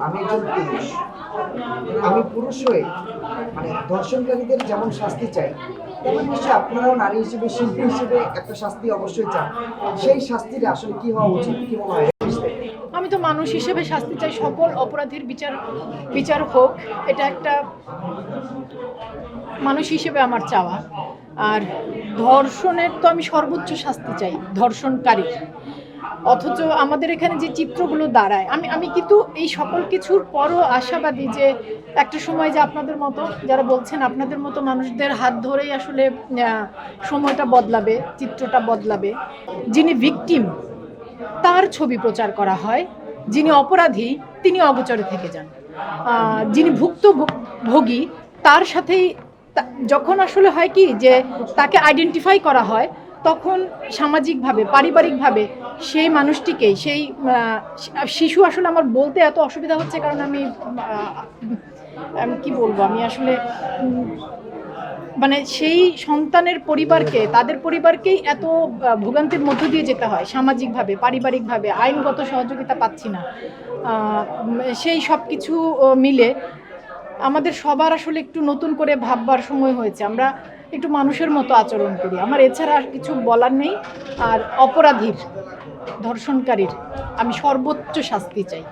আমি একজন পুরুষ, আমি পুরুষ হয়ে মানে ধর্ষণকারীদের যেমন শাস্তি চাই, তেমন নিশ্চয়ই আপনারাও নারী হিসেবে, শিল্পী হিসেবে একটা শাস্তি অবশ্যই চান। সেই শাস্তিটা আসলে কি হওয়া উচিত, কি মনে হয়? আমি তো মানুষ হিসেবে শাস্তি চাই, সকল অপরাধীর বিচার হোক, এটা একটা মানুষ হিসেবে আমার চাওয়া। আর ধর্ষণের তো আমি সর্বোচ্চ শাস্তি চাই ধর্ষণকারীর। অথচ আমাদের এখানে যে চিত্রগুলো দাঁড়ায়, আমি কিন্তু এই সকল কিছুর পরও আশাবাদী যে একটা সময় যে আপনাদের মতো যারা বলছেন, আপনাদের মতো মানুষদের হাত ধরেই আসলে সময়টা বদলাবে, চিত্রটা বদলাবে। যিনি ভিকটিম তার ছবি প্রচার করা হয়, যিনি অপরাধী তিনি অগোচরে থেকে যান, যিনি ভুক্তভোগী তার সাথেই যখন আসলে হয় কি যে তাকে আইডেন্টিফাই করা হয়, তখন সামাজিকভাবে, পারিবারিকভাবে সেই মানুষটিকেই, সেই শিশু, আসলে আমার বলতে এত অসুবিধা হচ্ছে কারণ আমি কি বলবো, আমি আসলে মানে সেই সন্তানের পরিবারকে, তাদের পরিবারকেই এত ভোগান্তির মধ্য দিয়ে যেতে হয়, সামাজিকভাবে, পারিবারিকভাবে, আইনগত সহযোগিতা পাচ্ছি না। সেই সব কিছু মিলে আমাদের সবার আসলে একটু নতুন করে ভাববার সময় হয়েছে। আমরা একটু মানুষের মতো আচরণ করি, আমার এছাড়া আর কিছু বলার নেই। আর অপরাধীর, ধর্ষণকারীর আমি সর্বোচ্চ শাস্তি চাই।